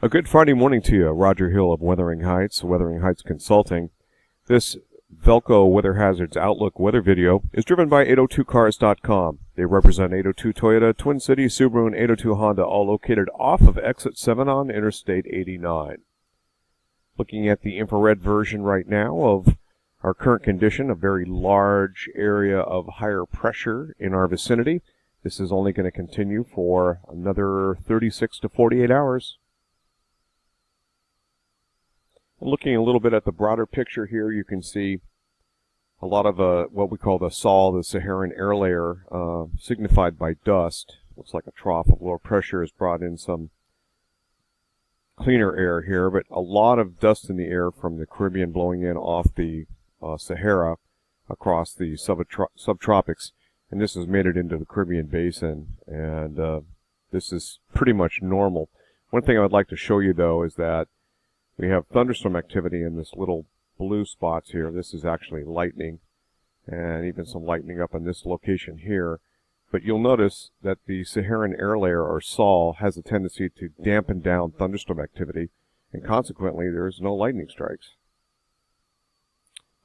A good Friday morning to you. Roger Hill of Wuthering Heights Consulting. This VELCO Weather Hazards Outlook weather video is driven by 802cars.com. They represent 802 Toyota, Twin Cities, Subaru, and 802 Honda, all located off of Exit 7 on Interstate 89. Looking at the infrared version right now of our current condition, a very large area of higher pressure in our vicinity. This is only going to continue for another 36 to 48 hours. Looking a little bit at the broader picture here, you can see a lot of what we call the SAL, the Saharan air layer, signified by dust. Looks like a trough of lower pressure has brought in some cleaner air here, but a lot of dust in the air from the Caribbean blowing in off the Sahara across the subtropics, and this has made it into the Caribbean basin, and this is pretty much normal. One thing I would like to show you, though, is that we have thunderstorm activity in this little blue spots here. This is actually lightning, and even some lightning up in this location here. But you'll notice that the Saharan air layer, or SAL, has a tendency to dampen down thunderstorm activity, and consequently there's no lightning strikes.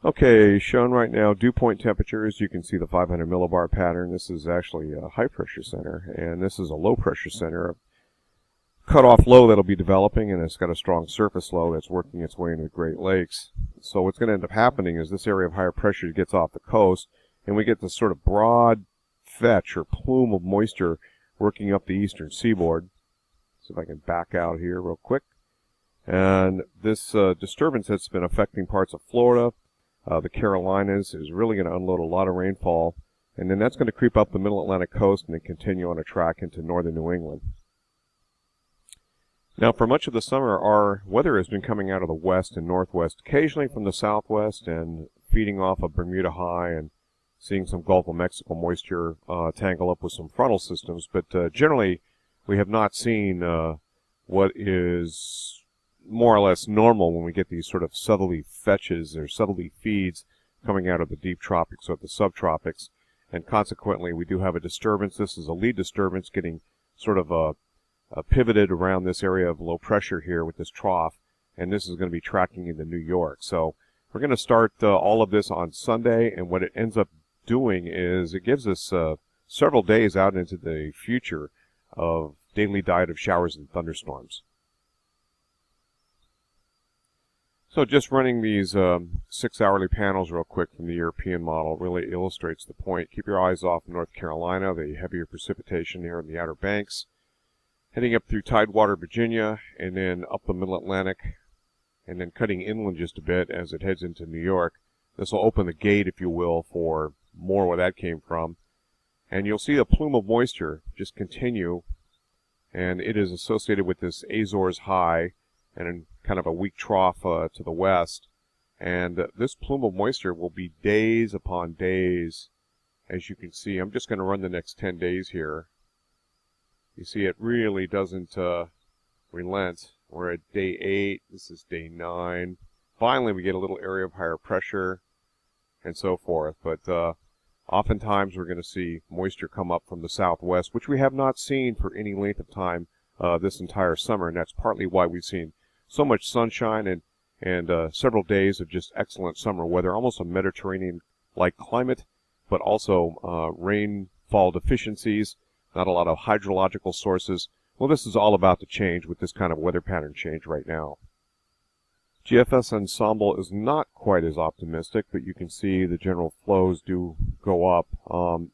Okay, shown right now, dew point temperatures. You can see the 500 millibar pattern. This is actually a high pressure center, and this is a low pressure center. Cut-off low that'll be developing, and it's got a strong surface low that's working its way into the Great Lakes. So what's going to end up happening is this area of higher pressure gets off the coast, and we get this sort of broad fetch or plume of moisture working up the eastern seaboard. See if I can back out here real quick. And this disturbance that's been affecting parts of Florida, the Carolinas, is really going to unload a lot of rainfall, and then that's going to creep up the middle Atlantic coast and then continue on a track into northern New England. Now, for much of the summer, our weather has been coming out of the west and northwest, occasionally from the southwest, and feeding off of Bermuda High and seeing some Gulf of Mexico moisture tangle up with some frontal systems. But generally, we have not seen what is more or less normal when we get these sort of southerly fetches or southerly feeds coming out of the deep tropics or the subtropics. And consequently, we do have a disturbance. This is a lead disturbance getting sort of pivoted around this area of low pressure here with this trough, and this is going to be tracking into New York. So we're going to start all of this on Sunday, and what it ends up doing is it gives us several days out into the future of daily diet of showers and thunderstorms. So just running these 6 hourly panels real quick from the European model really illustrates the point. Keep your eyes off North Carolina, the heavier precipitation here in the Outer Banks, heading up through Tidewater, Virginia, and then up the Middle Atlantic, and then cutting inland just a bit as it heads into New York. This will open the gate, if you will, for more where that came from. And you'll see a plume of moisture just continue, and it is associated with this Azores high and kind of a weak trough to the west. And this plume of moisture will be days upon days, as you can see. I'm just going to run the next 10 days here. You see, it really doesn't relent. We're at day 8. This is day 9. Finally, we get a little area of higher pressure and so forth. But oftentimes, we're going to see moisture come up from the southwest, which we have not seen for any length of time this entire summer. And that's partly why we've seen so much sunshine and several days of just excellent summer weather, almost a Mediterranean-like climate, but also rainfall deficiencies. Not a lot of hydrological sources. Well, this is all about to change with this kind of weather pattern change right now. GFS ensemble is not quite as optimistic, but you can see the general flows do go up.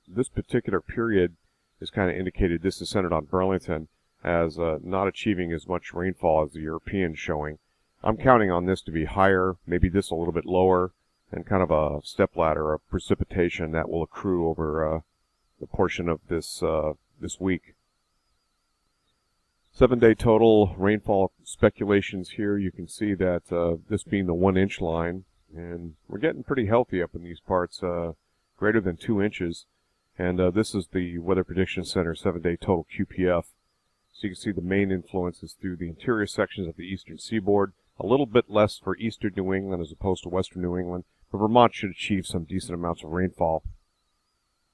This particular period is kind of indicated, this is centered on Burlington, as not achieving as much rainfall as the European showing. I'm counting on this to be higher, maybe this a little bit lower, and kind of a stepladder of precipitation that will accrue over the portion of this this week. 7-day total rainfall speculations here. You can see that this being the 1-inch line, and we're getting pretty healthy up in these parts, greater than 2 inches. And this is the Weather Prediction Center 7-day total QPF. So you can see the main influences through the interior sections of the eastern seaboard. A little bit less for eastern New England as opposed to western New England, but Vermont should achieve some decent amounts of rainfall.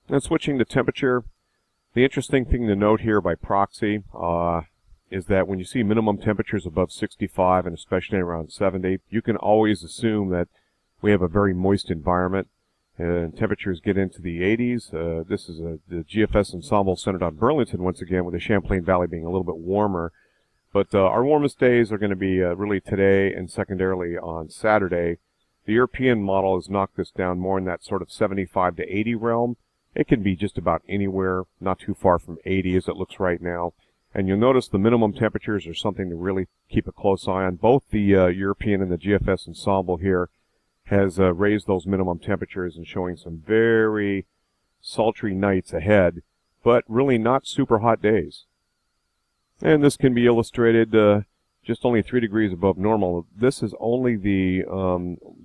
And switching to temperature, the interesting thing to note here by proxy is that when you see minimum temperatures above 65 and especially around 70, you can always assume that we have a very moist environment. And temperatures get into the 80s. This is the GFS ensemble centered on Burlington once again, with the Champlain Valley being a little bit warmer. But our warmest days are going to be really today and secondarily on Saturday. The European model has knocked this down more in that sort of 75 to 80 realm. It can be just about anywhere, not too far from 80 as it looks right now. And you'll notice the minimum temperatures are something to really keep a close eye on. Both the European and the GFS ensemble here has raised those minimum temperatures and showing some very sultry nights ahead, but really not super hot days. And this can be illustrated just only 3 degrees above normal. This is only the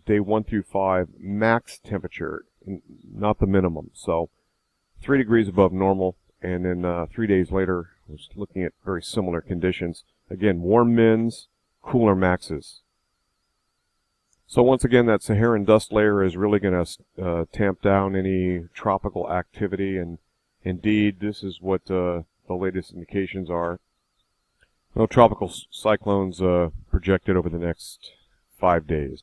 day 1 through 5 max temperature, not the minimum. So 3 degrees above normal, and then 3 days later, we're looking at very similar conditions. Again, warm mins, cooler maxes. So once again, that Saharan dust layer is really going to tamp down any tropical activity, and indeed, this is what the latest indications are. No tropical cyclones projected over the next 5 days.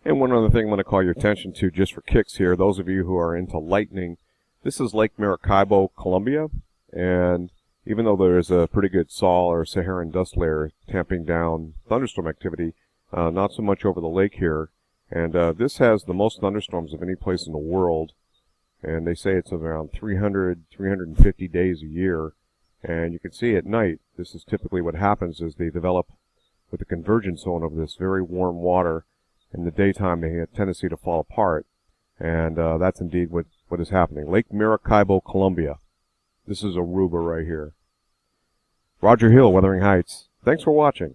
And one other thing I'm going to call your attention to just for kicks here, those of you who are into lightning, this is Lake Maracaibo, Colombia, and even though there is a pretty good SAL or Saharan dust layer tamping down thunderstorm activity, not so much over the lake here. And this has the most thunderstorms of any place in the world. And they say it's around 300, 350 days a year. And you can see at night, this is typically what happens is they develop with the convergence zone of this very warm water. In the daytime, they have a tendency to fall apart. And that's indeed what is happening. Lake Maracaibo, Colombia. This is Aruba right here. Roger Hill, Wuthering Heights. Thanks for watching.